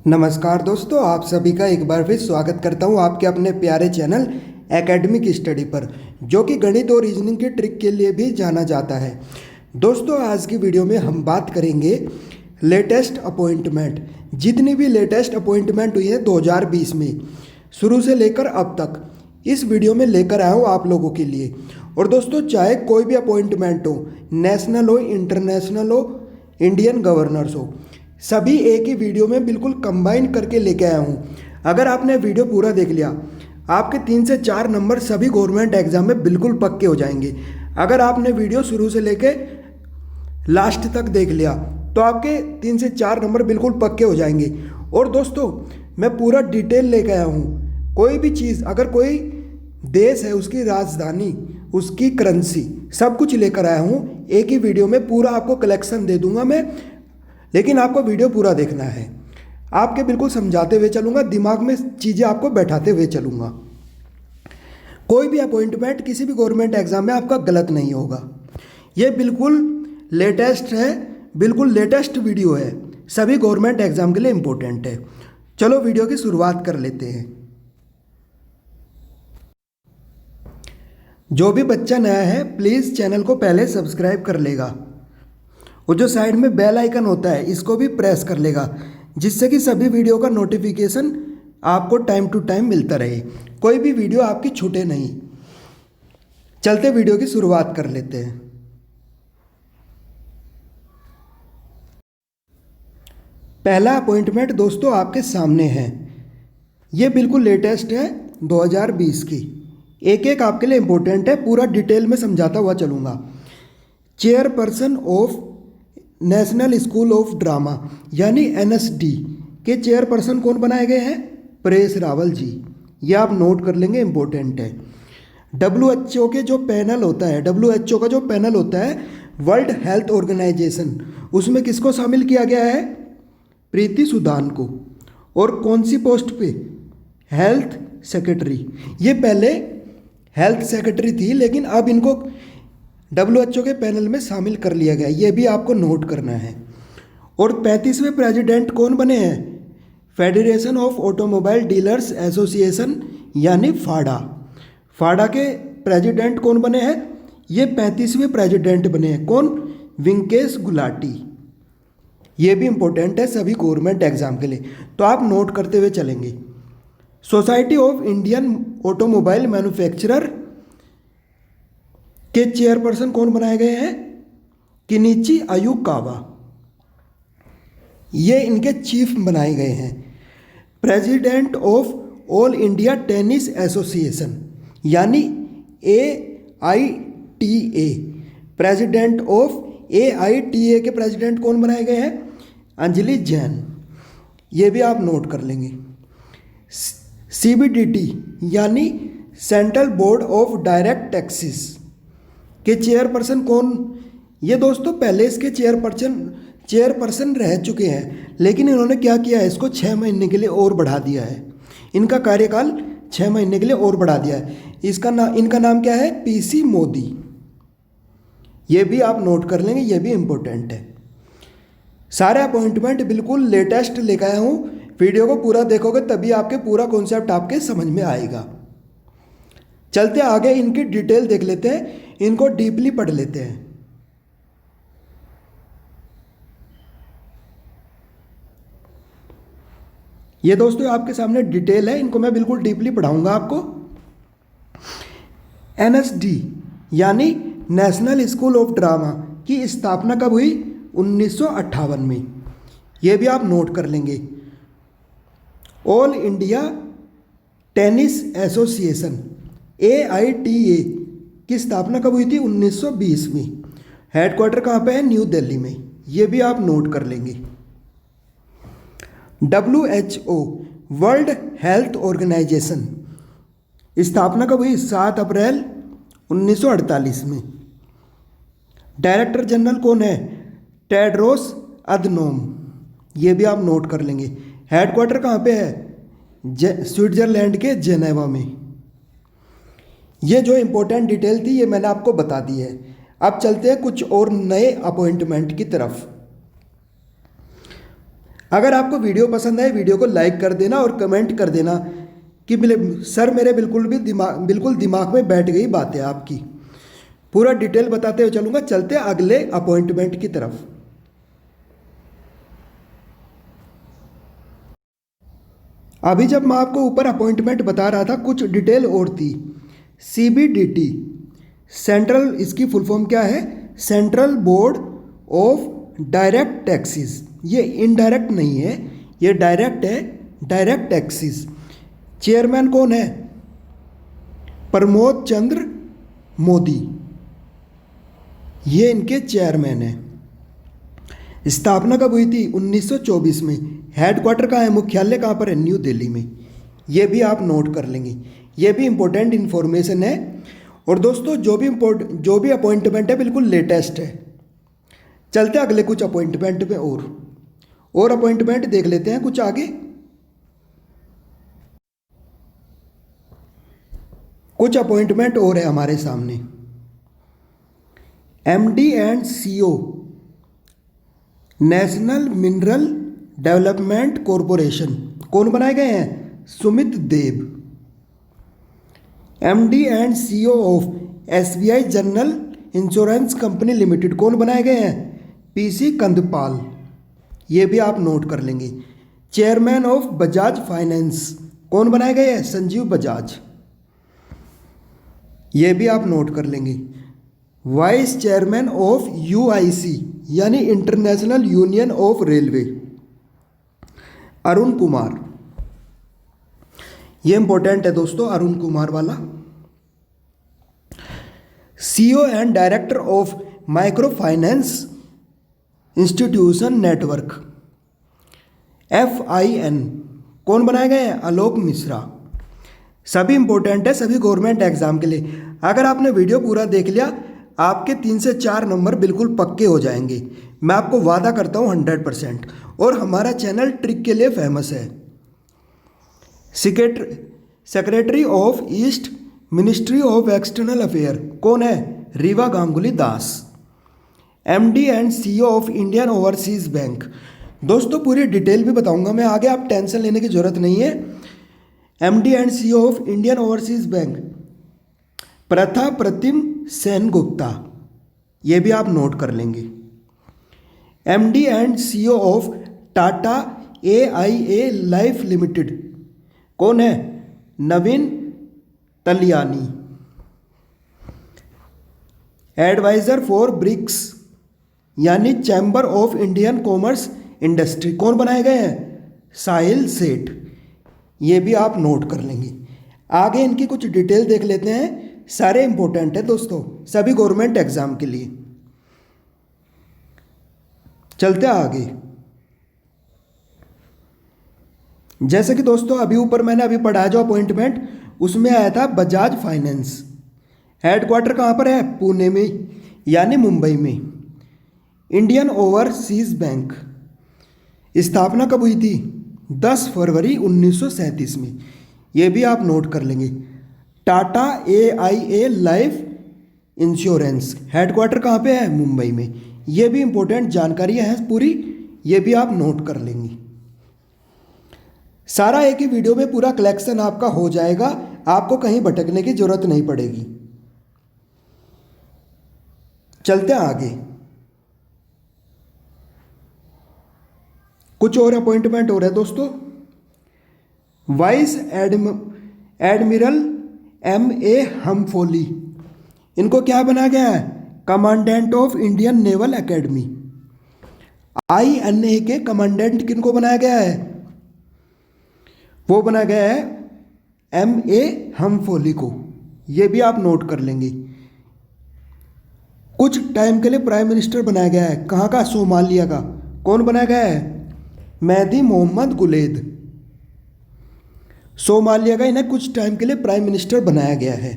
नमस्कार दोस्तों, आप सभी का एक बार फिर स्वागत करता हूं आपके अपने प्यारे चैनल एकेडमिक स्टडी पर, जो कि गणित और रीजनिंग के ट्रिक के लिए भी जाना जाता है। दोस्तों, आज की वीडियो में हम बात करेंगे लेटेस्ट अपॉइंटमेंट। जितनी भी लेटेस्ट अपॉइंटमेंट हुई है 2020 में शुरू से लेकर अब तक, इस वीडियो में लेकर आया हूँ आप लोगों के लिए। और दोस्तों, चाहे कोई भी अपॉइंटमेंट हो, नेशनल हो, इंटरनेशनल हो, इंडियन गवर्नर्स हो, सभी एक ही वीडियो में बिल्कुल कंबाइन करके लेके आया हूँ। अगर आपने वीडियो पूरा देख लिया, आपके 3 से 4 नंबर सभी गवर्नमेंट एग्जाम में बिल्कुल पक्के हो जाएंगे। अगर आपने वीडियो शुरू से लेके लास्ट तक देख लिया तो आपके 3 से 4 नंबर बिल्कुल पक्के हो जाएंगे। और दोस्तों, मैं पूरा डिटेल लेके आया हूँ। कोई भी चीज़, अगर कोई देश है, उसकी राजधानी, उसकी करेंसी, सब कुछ लेकर आया हूँ एक ही वीडियो में। पूरा आपको कलेक्शन दे दूंगा मैं, लेकिन आपको वीडियो पूरा देखना है। आपके बिल्कुल समझाते हुए चलूँगा, दिमाग में चीज़ें आपको बैठाते हुए चलूँगा। कोई भी अपॉइंटमेंट किसी भी गवर्नमेंट एग्जाम में आपका गलत नहीं होगा। ये बिल्कुल लेटेस्ट है, बिल्कुल लेटेस्ट वीडियो है, सभी गवर्नमेंट एग्जाम के लिए इम्पोर्टेंट है। चलो वीडियो की शुरुआत कर लेते हैं। जो भी बच्चा नया है, प्लीज़ चैनल को पहले सब्सक्राइब कर लेगा, और जो साइड में बेल आइकन होता है इसको भी प्रेस कर लेगा, जिससे कि सभी वीडियो का नोटिफिकेशन आपको टाइम टू टाइम मिलता रहे, कोई भी वीडियो आपकी छूटे नहीं। चलते वीडियो की शुरुआत कर लेते हैं। पहला अपॉइंटमेंट दोस्तों आपके सामने है। ये बिल्कुल लेटेस्ट है 2020 की। एक एक आपके लिए इम्पोर्टेंट है, पूरा डिटेल में समझाता हुआ चलूँगा। Chairperson of national school of drama यानी एनएसडी के चेयरपर्सन कौन बनाए गए हैं? परेश रावल जी। ये आप नोट कर लेंगे, इम्पोर्टेंट है। डब्ल्यूएचओ के जो पैनल होता है, डब्ल्यूएचओ का जो पैनल होता है, वर्ल्ड हेल्थ ऑर्गेनाइजेशन, उसमें किसको शामिल किया गया है? प्रीति सुदान को। और कौन सी पोस्ट पे? Health secretary. ये पहले हेल्थ सेक्रेटरी थी, लेकिन अब इनको डब्ल्यूएचओ के पैनल में शामिल कर लिया गया। ये भी आपको नोट करना है। और 35वें प्रेसिडेंट कौन बने हैं? Federation of automobile dealers association यानी फाडा। फाडा के प्रेसिडेंट कौन बने हैं? ये 35वें प्रेसिडेंट बने हैं। कौन? वेंकटेश गुलाटी। ये भी इंपॉर्टेंट है सभी गवर्नमेंट एग्जाम के लिए, तो आप नोट करते हुए चलेंगे। Society of Indian automobile manufacturer के चेयरपर्सन कौन बनाए गए हैं? किनिची आयुकावा। ये इनके चीफ बनाए गए हैं। President of all India tennis association यानी AITA। प्रेसिडेंट ऑफ AITA के प्रेसिडेंट कौन बनाए गए हैं? अंजलि जैन। ये भी आप नोट कर लेंगे। CBDT यानी central board of direct taxes के चेयरपर्सन कौन? ये दोस्तों पहले इसके चेयरपर्सन रह चुके हैं, लेकिन इन्होंने क्या किया है, इसको 6 महीने के लिए और बढ़ा दिया है। इनका कार्यकाल 6 महीने के लिए और बढ़ा दिया है। इनका नाम क्या है? PC मोदी। ये भी आप नोट कर लेंगे, ये भी इम्पोर्टेंट है। सारे अपॉइंटमेंट बिल्कुल लेटेस्ट लेकर आया हूँ। वीडियो को पूरा देखोगे तभी आपके पूरा कॉन्सेप्ट आपके समझ में आएगा। चलते आगे, इनकी डिटेल देख लेते हैं, इनको डीपली पढ़ लेते हैं। ये दोस्तों आपके सामने डिटेल है, इनको मैं बिल्कुल डीपली पढ़ाऊंगा आपको। NSD यानी नेशनल स्कूल ऑफ ड्रामा की स्थापना कब हुई? 1958 में। ये भी आप नोट कर लेंगे। All India tennis association AITA की स्थापना कब हुई थी? 1920 में। हेडक्वार्टर कहाँ पे है? न्यू दिल्ली में। ये भी आप नोट कर लेंगे। WHO वर्ल्ड हेल्थ ऑर्गेनाइजेशन स्थापना कब हुई? 7 अप्रैल 1948 में। डायरेक्टर जनरल कौन है? Tedros Adhanom. ये भी आप नोट कर लेंगे। हेडक्वार्टर कहाँ पे है? स्विट्जरलैंड के जेनेवा में। ये जो इम्पोर्टेंट डिटेल थी ये मैंने आपको बता दी है। अब चलते हैं कुछ और नए अपॉइंटमेंट की तरफ। अगर आपको वीडियो पसंद आए वीडियो को लाइक कर देना और कमेंट कर देना कि सर मेरे बिल्कुल दिमाग में बैठ गई बात है आपकी। पूरा डिटेल बताते हुए चलूँगा। चलते अगले अपॉइंटमेंट की तरफ। अभी जब मैं आपको ऊपर अपॉइंटमेंट बता रहा था कुछ डिटेल और थी। CBDT सेंट्रल, इसकी फुल फॉर्म क्या है? Central board of direct taxes. ये इनडायरेक्ट नहीं है, ये डायरेक्ट है, डायरेक्ट टैक्सेस। चेयरमैन कौन है? प्रमोद चंद्र मोदी, ये इनके चेयरमैन हैं। स्थापना कब हुई थी? 1924 में। हेडक्वार्टर कहाँ है, मुख्यालय कहाँ पर है? न्यू दिल्ली में। ये भी आप नोट कर लेंगे, ये भी इंपॉर्टेंट इन्फॉर्मेशन है। और दोस्तों जो भी अपॉइंटमेंट है बिल्कुल लेटेस्ट है। चलते अगले कुछ अपॉइंटमेंट पे और अपॉइंटमेंट देख लेते हैं कुछ आगे। कुछ अपॉइंटमेंट और है हमारे सामने। MD and CO national mineral development corporation, कौन बनाए गए हैं? सुमित देव। MD and CEO of SBI general insurance company limited, कौन बनाए गए हैं? PC कंदपाल, ये भी आप नोट कर लेंगे। चेयरमैन ऑफ बजाज फाइनेंस, कौन बनाए गए हैं? संजीव बजाज, ये भी आप नोट कर लेंगे। वाइस चेयरमैन ऑफ UIC यानी international union of railway, Arun Kumar, ये इंपॉर्टेंट है दोस्तों, अरुण कुमार वाला। CEO and director of micro finance institution network FIN, कौन बनाए गए हैं? आलोक मिश्रा। सभी इंपॉर्टेंट है, सभी गवर्नमेंट एग्जाम के लिए। अगर आपने वीडियो पूरा देख लिया आपके 3 से 4 नंबर बिल्कुल पक्के हो जाएंगे, मैं आपको वादा करता हूँ 100%। और हमारा चैनल ट्रिक के लिए फेमस है। Secretary of east ministry of external affair कौन है? Rewa Ganguly Das. MD and CEO of Indian overseas bank. दोस्तों पूरी डिटेल भी बताऊंगा मैं आगे, आप टेंशन लेने की जरूरत नहीं है। MD and CEO of Indian overseas bank प्रथा प्रतिम सेन गुप्ता, ये भी आप नोट कर लेंगे। MD and CEO of Tata AIA life limited, कौन है? नवीन तलियानी। एडवाइजर फॉर ब्रिक्स यानी chamber of Indian commerce industry, कौन बनाए गए हैं? साहिल सेठ, ये भी आप नोट कर लेंगे। आगे इनकी कुछ डिटेल देख लेते हैं, सारे इंपॉर्टेंट है दोस्तों सभी गवर्नमेंट एग्जाम के लिए। चलते आगे। जैसे कि दोस्तों अभी ऊपर मैंने अभी पढ़ा जो अपॉइंटमेंट, उसमें आया था बजाज फाइनेंस। हेडक्वार्टर कहाँ पर है? पुणे में यानी मुंबई में। इंडियन ओवरसीज बैंक स्थापना कब हुई थी? 10 फरवरी 1937 में, ये भी आप नोट कर लेंगे। Tata AIA life insurance headquarter कहाँ पे है? मुंबई में। ये भी इंपॉर्टेंट जानकारी है पूरी, ये भी आप नोट कर लेंगे। सारा एक ही वीडियो में पूरा कलेक्शन आपका हो जाएगा, आपको कहीं भटकने की जरूरत नहीं पड़ेगी। चलते हैं आगे। कुछ और अपॉइंटमेंट हो रहे हैं दोस्तों। वाइस एडमिरल MA हमफोली, इनको क्या बना गया है? Commandant of Indian naval academy. INA के कमांडेंट किनको बनाया गया है? वो बनाया गया है MA हमफोली को, ये भी आप नोट कर लेंगे। कुछ टाइम के लिए प्राइम मिनिस्टर बनाया गया है, कहाँ का? सोमालिया का। कौन बनाया गया है? मेहदी मोहम्मद गुलेद। सोमालिया का इन्हें कुछ टाइम के लिए प्राइम मिनिस्टर बनाया गया है।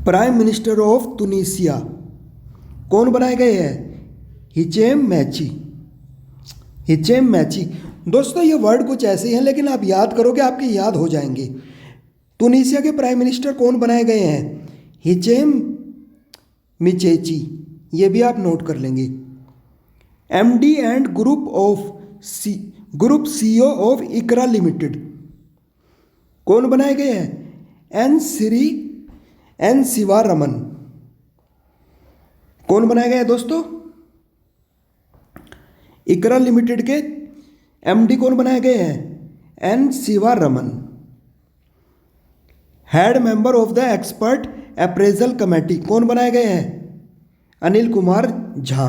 प्राइम मिनिस्टर ऑफ तुनिसिया कौन बनाए गए हैं? हिचेम मैची। हिचेम मैची। दोस्तों ये वर्ड कुछ ऐसे हैं लेकिन आप याद करोगे आपके याद हो जाएंगे। तुनिसिया के प्राइम मिनिस्टर कौन बनाए गए हैं? हिचेम मिचेची, ये भी आप नोट कर लेंगे। MD and group CEO of ICRA limited कौन बनाए गए हैं? एन शिवारमन। कौन बनाए गए हैं दोस्तों? इकरा लिमिटेड के एमडी कौन बनाए गए हैं? N Sivaraman. Head member of the expert appraisal committee कौन बनाए गए हैं? अनिल कुमार झा।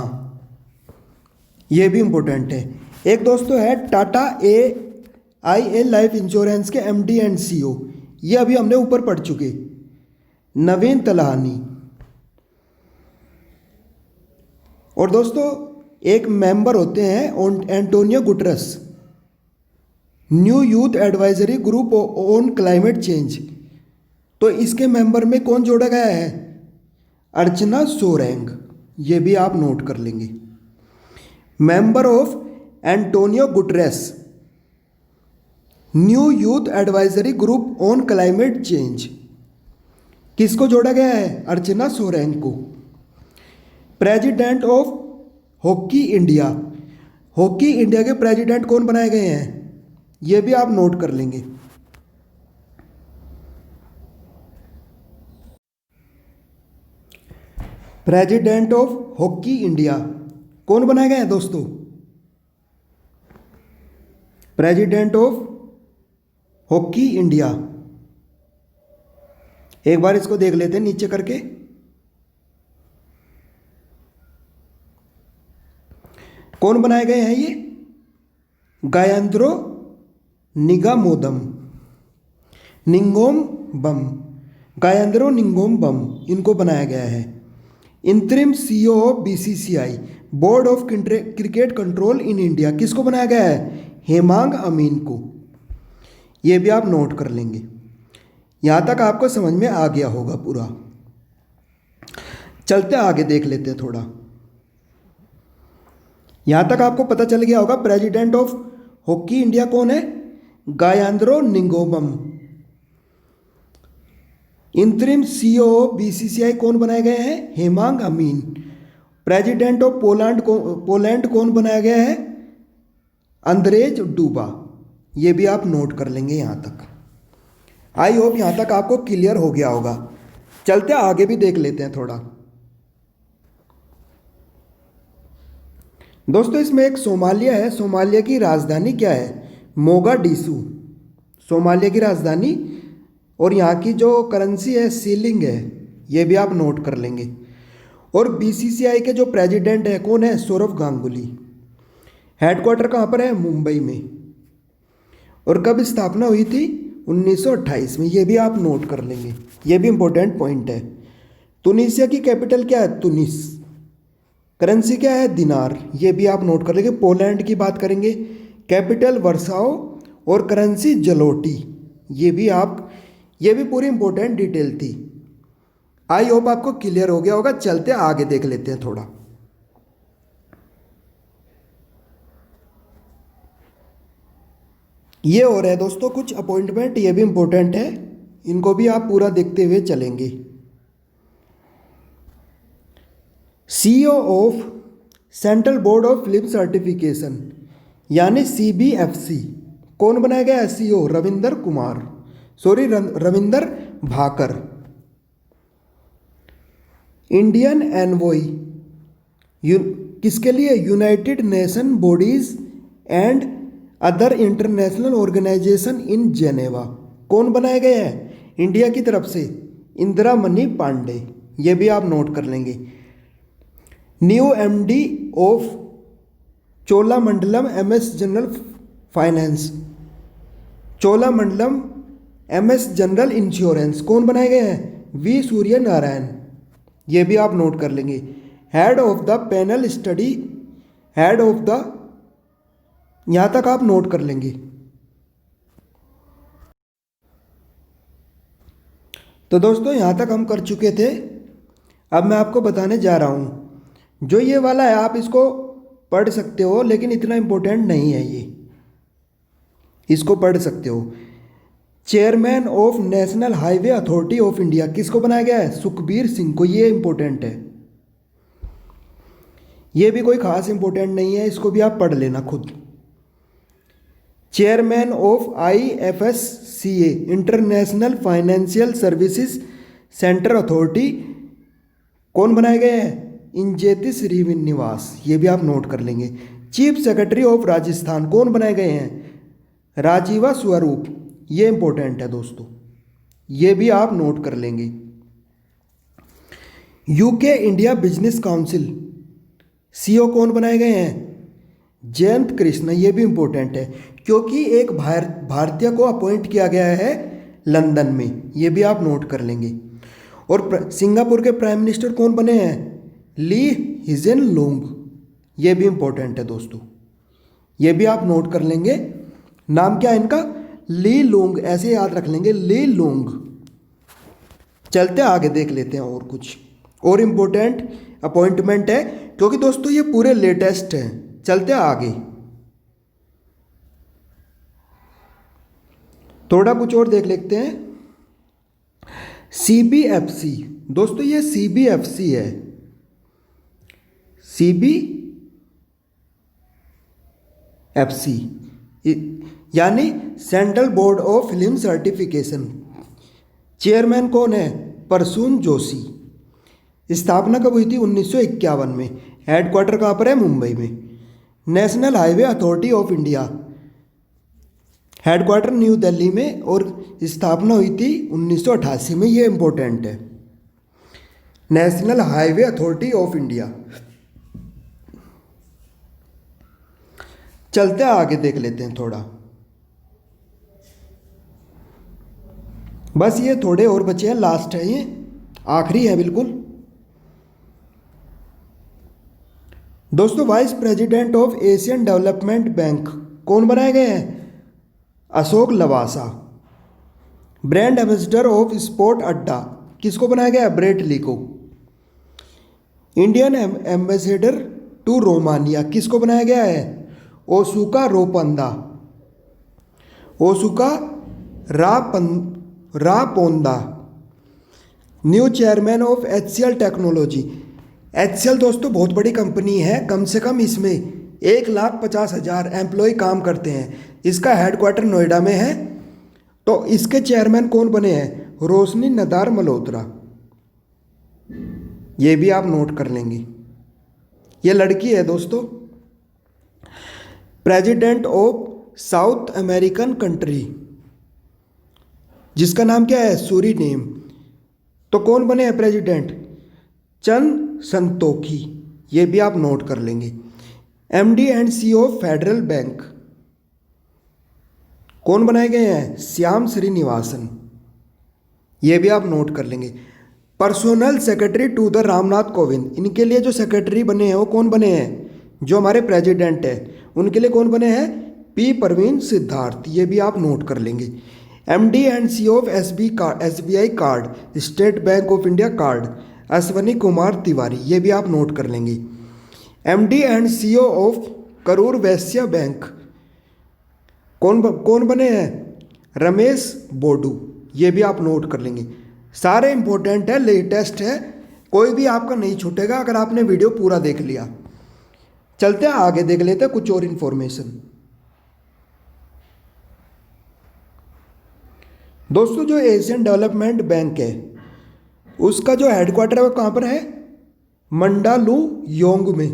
ये भी इंपॉर्टेंट है। एक दोस्तों है टाटा AIA लाइफ इंश्योरेंस के एमडी एंड सीईओ, ये अभी हमने ऊपर पढ़ चुके, नवीन तलहानी। और दोस्तों एक मेंबर होते हैं Antonio Guterres, new youth advisory group on climate change. तो इसके मेंबर में कौन जोड़ा गया है? अर्चना सोरेंग। ये भी आप नोट कर लेंगे। Member of Antonio Guterres, new youth advisory group on climate change, किसको जोड़ा गया है? अर्चना सोरेंग को। President of hockey India, hockey India के प्रेसिडेंट कौन बनाए गए हैं? ये भी आप नोट कर लेंगे। प्रेसिडेंट ऑफ हॉकी इंडिया कौन बनाए गए हैं दोस्तों? प्रेसिडेंट ऑफ हॉकी इंडिया, एक बार इसको देख लेते हैं नीचे करके। कौन बनाए गए हैं ये? गायंद्रो निंगोम बम, इनको बनाया गया है। Interim CEO of BCCI, board of cricket control in India, किसको बनाया गया है? हेमांग अमीन को। ये भी आप नोट कर लेंगे। यहां तक आपको समझ में आ गया होगा पूरा। चलते आगे देख लेते हैं थोड़ा। यहां तक आपको पता चल गया होगा प्रेसिडेंट ऑफ हॉकी इंडिया कौन है? गायंद्रो निंगोमम। इंतरिम सीईओ बीसीसीआई कौन बनाए गए हैं? हेमांग अमीन। प्रेसिडेंट ऑफ पोलैंड कौन बनाया गया है? अंद्रेज डूबा। ये भी आप नोट कर लेंगे यहां तक। आई होप यहां तक आपको क्लियर हो गया होगा। चलते आगे भी देख लेते हैं थोड़ा। दोस्तों इसमें एक सोमालिया है। सोमालिया की राजधानी क्या है? मोगाडिशु, सोमालिया की राजधानी। और यहाँ की जो करेंसी है सीलिंग है। ये भी आप नोट कर लेंगे। और बीसीसीआई के जो प्रेसिडेंट है कौन है? सौरव गांगुली। हेडक्वार्टर कहाँ पर है? मुंबई में। और कब स्थापना हुई थी? 1928 में। ये भी आप नोट कर लेंगे, ये भी इंपॉर्टेंट पॉइंट है। तुनिसिया की कैपिटल क्या है? तुनिस। करेंसी क्या है? दिनार। ये भी आप नोट कर लेंगे। पोलैंड की बात करेंगे, कैपिटल वर्साओ और करेंसी जलोटी। ये भी पूरी इंपॉर्टेंट डिटेल थी। आई होप आपको क्लियर हो गया होगा। चलते आगे देख लेते हैं थोड़ा। ये हो रहा है दोस्तों कुछ अपॉइंटमेंट, ये भी इंपॉर्टेंट है, इनको भी आप पूरा देखते हुए चलेंगे। CEO of central board of film certification यानी CBFC कौन बनाया गया है? CEO Ravinder Bhakar. Indian envoy किसके लिए? United nation bodies and other international organisation in Geneva, कौन बनाए गए हैं? इंडिया की तरफ से इंदिरा मनी पांडे। ये भी आप नोट कर लेंगे। New MD of Cholamandalam MS general finance, Cholamandalam MS general insurance, कौन बनाए गए हैं? V सूर्य नारायण। ये भी आप नोट कर लेंगे। Head of the panel study, head of the, यहां तक आप नोट कर लेंगे। तो दोस्तों यहां तक हम कर चुके थे। अब मैं आपको बताने जा रहा हूं, जो ये वाला है आप इसको पढ़ सकते हो, लेकिन इतना इंपॉर्टेंट नहीं है ये, इसको पढ़ सकते हो। Chairman of national highway authority of India किसको बनाया गया है? सुखबीर सिंह को। ये इंपॉर्टेंट है। ये भी कोई खास इंपॉर्टेंट नहीं है, इसको भी आप पढ़ लेना खुद। Chairman of IFSCA international financial services centre authority कौन बनाए गए हैं? इंजेति श्रीनिवास, ये भी आप नोट कर लेंगे। चीफ सेक्रेटरी ऑफ राजस्थान कौन बनाए गए हैं? राजीवा स्वरूप, ये इंपॉर्टेंट है दोस्तों, ये भी आप नोट कर लेंगे। UK India business council CEO कौन बनाए गए हैं? जयंत कृष्ण, ये भी इंपॉर्टेंट है क्योंकि एक भारतीय को अपॉइंट किया गया है लंदन में, ये भी आप नोट कर लेंगे। और सिंगापुर के प्राइम मिनिस्टर कौन बने हैं? ली हिजेन लुंग, ये भी इंपॉर्टेंट है दोस्तों, ये भी आप नोट कर लेंगे। नाम क्या है इनका? ली लुंग, ऐसे याद रख लेंगे, ली लुंग। चलते आगे देख लेते हैं और कुछ और इम्पोर्टेंट अपॉइंटमेंट है क्योंकि दोस्तों ये पूरे लेटेस्ट हैं। चलते आगे, थोड़ा कुछ और देख लेते हैं। CBFC दोस्तों, ये CBFC है, CBFC यानी central board of film certification. Chairman कौन है? प्रसून जोशी। स्थापना कब हुई थी? 1951 में। हेडक्वार्टर कहाँ पर है? मुंबई में। National highway authority of India, headquarter new Delhi में और स्थापना हुई थी 1988 में, ये इंपॉर्टेंट है। National highway authority of India. चलते आगे देख लेते हैं थोड़ा, बस ये थोड़े और बचे हैं, लास्ट है, ये आखिरी है बिल्कुल। दोस्तों vice president of Asian development bank कौन बनाए गए हैं? Ashok Lavasa. Brand ambassador of sport अड्डा किसको बनाया गया? ब्रेट ली को। इंडियन एम्बेसडर टू रोमानिया किसको बनाया गया है? ओसुका रोपंदा, ओसुका रापोंदा। New chairman of HCL technology. HCL दोस्तों बहुत बड़ी कंपनी है, कम से कम इसमें 1,50,000 एम्प्लॉय काम करते हैं। इसका हेडक्वार्टर नोएडा में है। तो इसके चेयरमैन कौन बने हैं? रोशनी नदार मल्होत्रा, ये भी आप नोट कर लेंगे, ये लड़की है दोस्तों। President of south American country, जिसका नाम क्या है? सूरीनेम। तो कौन बने हैं प्रेसिडेंट? चंद संतोखी, ये भी आप नोट कर लेंगे। MD and CEO federal bank कौन बनाए गए हैं? श्याम श्रीनिवासन, ये भी आप नोट कर लेंगे। Personal secretary to the Ramnath Kovind, इनके लिए जो सेक्रेटरी बने हैं वो कौन बने हैं? जो हमारे प्रेसिडेंट है उनके लिए कौन बने हैं? P परवीन सिद्धार्थ, ये भी आप नोट कर लेंगे। MD and CEO of SBI card, state bank of India card, Ashwani Kumar Tiwari, ये भी आप नोट कर लेंगे। MD and CEO of Karur Vysya bank कौन बने हैं? रमेश बोडू, ये भी आप नोट कर लेंगे। सारे इंपॉर्टेंट है, लेटेस्ट है, कोई भी आपका नहीं छूटेगा अगर आपने वीडियो पूरा देख लिया। चलते हैं आगे देख लेते हैं कुछ और इन्फॉर्मेशन। दोस्तों जो एशियन डेवलपमेंट बैंक है उसका जो हेडक्वार्टर है वो कहाँ पर है? मंडालुयोंग में,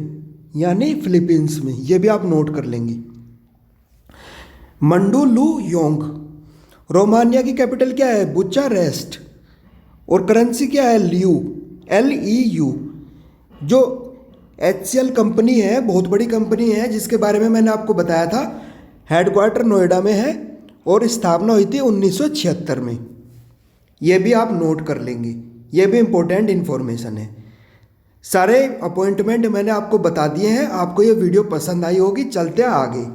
यानी फिलीपींस में, ये भी आप नोट कर लेंगे। मंडुलुयोंग। रोमानिया की कैपिटल क्या है? बुचारेस्ट। और करेंसी क्या है? LEU। जो HCL कंपनी है बहुत बड़ी कंपनी है जिसके बारे में मैंने आपको बताया था, हेडक्वार्टर नोएडा में है और स्थापना हुई थी 1976 में, ये भी आप नोट कर लेंगे, ये भी इंपॉर्टेंट इन्फॉर्मेशन है। सारे अपॉइंटमेंट मैंने आपको बता दिए हैं, आपको ये वीडियो पसंद आई होगी। चलते हैं आगे।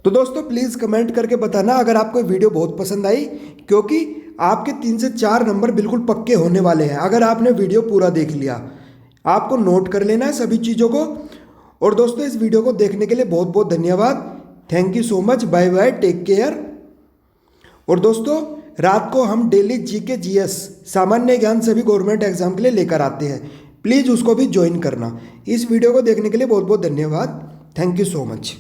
तो दोस्तों प्लीज़ कमेंट करके बताना अगर आपको वीडियो बहुत पसंद आई, क्योंकि आपके 3 से 4 नंबर बिल्कुल पक्के होने वाले हैं अगर आपने वीडियो पूरा देख लिया। आपको नोट कर लेना है सभी चीज़ों को। और दोस्तों इस वीडियो को देखने के लिए बहुत बहुत धन्यवाद। Thank you so much, bye bye, take care. और दोस्तों रात को हम डेली GK GS सामान्य ज्ञान सभी गवर्नमेंट एग्जाम के लिए लेकर आते हैं। प्लीज़ उसको भी ज्वाइन करना। इस वीडियो को देखने के लिए बहुत बहुत धन्यवाद। Thank you so much.